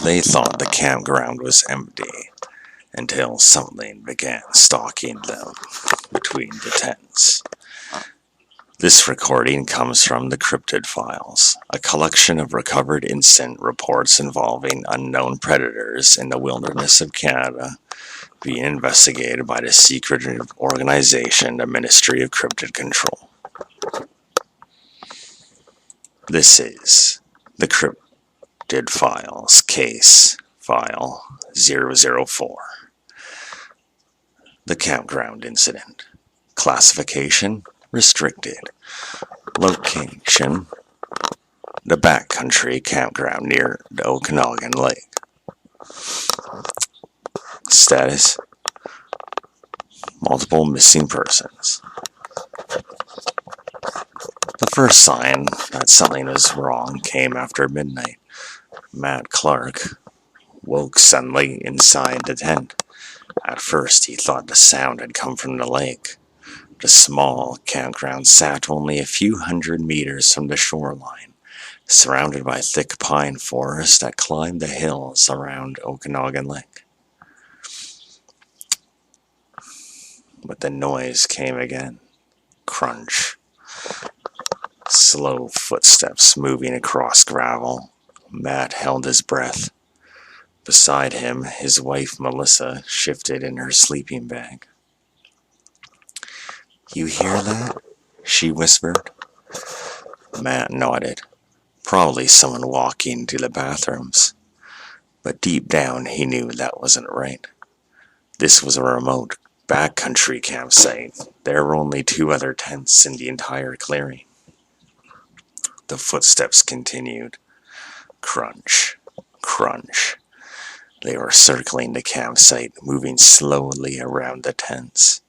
They thought the campground was empty until something began stalking them between the tents. This recording comes from the Cryptid Files, a collection of recovered incident reports involving unknown predators in the wilderness of Canada being investigated by the secretive organization, the Ministry of Cryptid Control. This is the Cryptid Files, case file 004. The campground incident. Classification: restricted. Location: the backcountry campground near the Okanagan Lake. Status: multiple missing persons. The first sign that something was wrong came after midnight. Matt Clark woke suddenly inside the tent. At first he thought the sound had come from the lake. The small campground sat only a few hundred meters from the shoreline, surrounded by thick pine forests that climbed the hills around Okanagan Lake. But the noise came again. Crunch. Slow footsteps moving across gravel. Matt held his breath. Beside him, his wife Melissa shifted in her sleeping bag. "You hear that?" she whispered. Matt nodded. Probably someone walking to the bathrooms. But deep down he knew that wasn't right. This was a remote backcountry campsite. There were only 2 other tents in the entire clearing. The footsteps continued. Crunch, crunch. They were circling the campsite, moving slowly around the tents.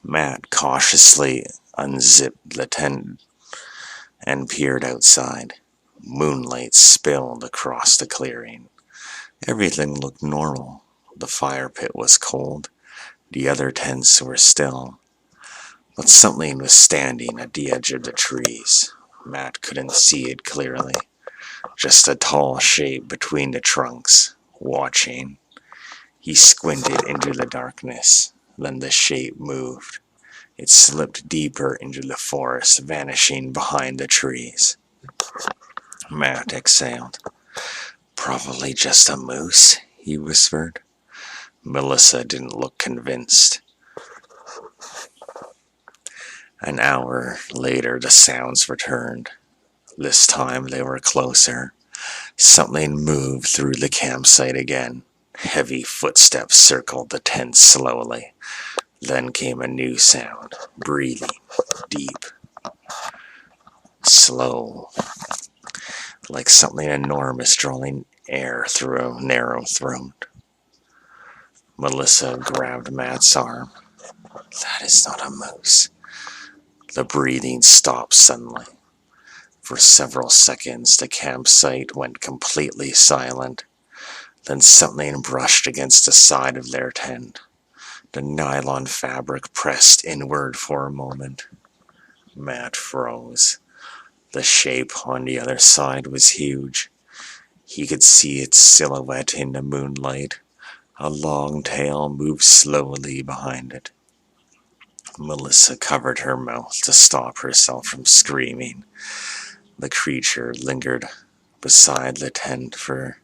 Matt cautiously unzipped the tent and peered outside. Moonlight spilled across the clearing. Everything looked normal. The fire pit was cold. The other tents were still. But something was standing at the edge of the trees. Matt couldn't see it clearly. Just a tall shape between the trunks, watching. He squinted into the darkness. Then the shape moved. It slipped deeper into the forest, vanishing behind the trees. Matt exhaled. "Probably just a moose," he whispered. Melissa didn't look convinced. An hour later, the sounds returned. This time they were closer. Something moved through the campsite again. Heavy footsteps circled the tent slowly. Then came a new sound. Breathing. Deep. Slow. Like something enormous drawing air through a narrow throat. Melissa grabbed Matt's arm. "That is not a moose." The breathing stopped suddenly. For several seconds, the campsite went completely silent. Then something brushed against the side of their tent. The nylon fabric pressed inward for a moment. Matt froze. The shape on the other side was huge. He could see its silhouette in the moonlight. A long tail moved slowly behind it. Melissa covered her mouth to stop herself from screaming. The creature lingered beside the tent for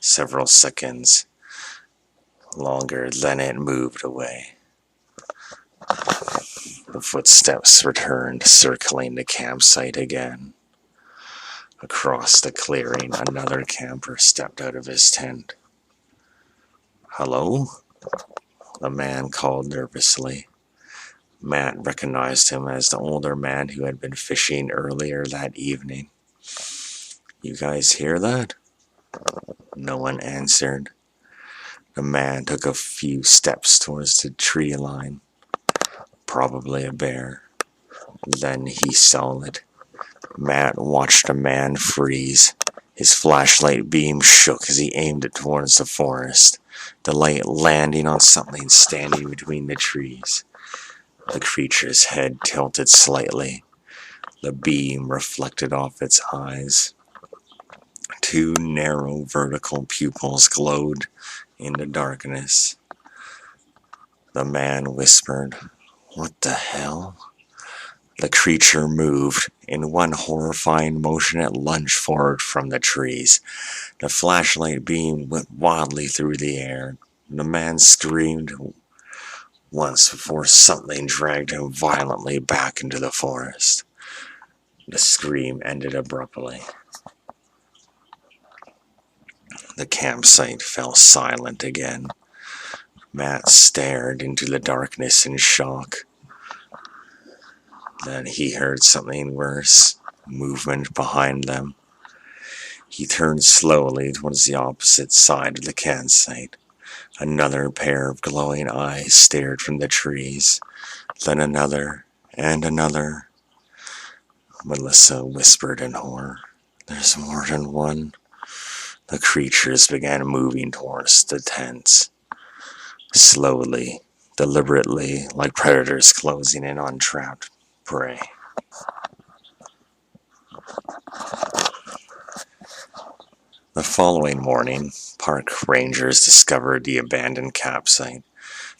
several seconds, longer than it moved away. The footsteps returned, circling the campsite again. Across the clearing, another camper stepped out of his tent. "Hello?" the man called nervously. Matt recognized him as the older man who had been fishing earlier that evening. "You guys hear that?" No one answered. The man took a few steps towards the tree line. Probably a bear. Then he saw it. Matt watched a man freeze. His flashlight beam shook as he aimed it towards the forest, the light landing on something standing between the trees. The creature's head tilted slightly. The beam reflected off its eyes. 2 narrow vertical pupils glowed in the darkness. The man whispered, "What the hell?" The creature moved. In one horrifying motion, it lunged forward from the trees. The flashlight beam went wildly through the air. The man screamed once before something dragged him violently back into the forest. The scream ended abruptly. The campsite fell silent again. Matt stared into the darkness in shock. Then he heard something worse, movement behind them. He turned slowly towards the opposite side of the campsite. Another pair of glowing eyes stared from the trees, then another and another. Melissa whispered in horror, "There's more than one." The creatures began moving towards the tents. Slowly, deliberately, like predators closing in on trapped prey. The following morning, park rangers discovered the abandoned campsite.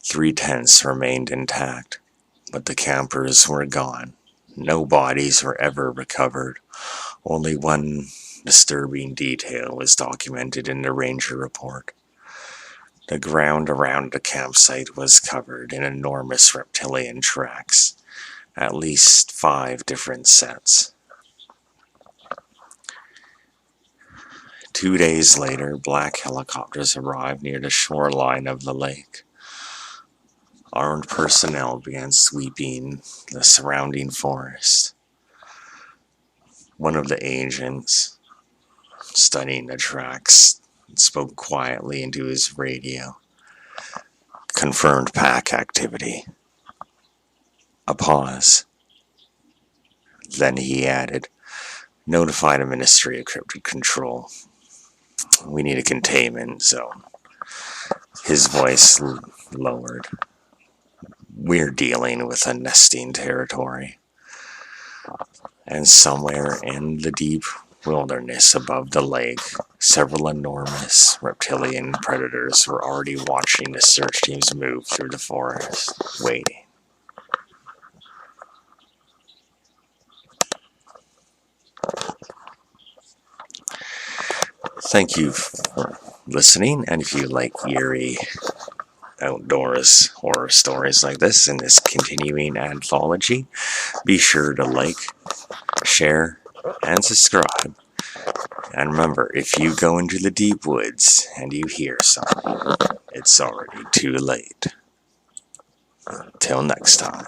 3 tents remained intact, but the campers were gone. No bodies were ever recovered. Only one disturbing detail was documented in the ranger report. The ground around the campsite was covered in enormous reptilian tracks, at least 5 different sets. 2 days later, black helicopters arrived near the shoreline of the lake. Armed personnel began sweeping the surrounding forest. One of the agents, studying the tracks, spoke quietly into his radio. "Confirmed pack activity." A pause. Then he added, "Notify the Ministry of Cryptid Control. We need a containment zone." His voice lowered. "We're dealing with a nesting territory. And somewhere in the deep wilderness above the lake, several enormous reptilian predators were already watching the search teams move through the forest, waiting." Thank you for listening, and if you like eerie outdoors horror stories like this in this continuing anthology, be sure to like, share, and subscribe. And remember, if you go into the deep woods and you hear something, it's already too late. Till next time.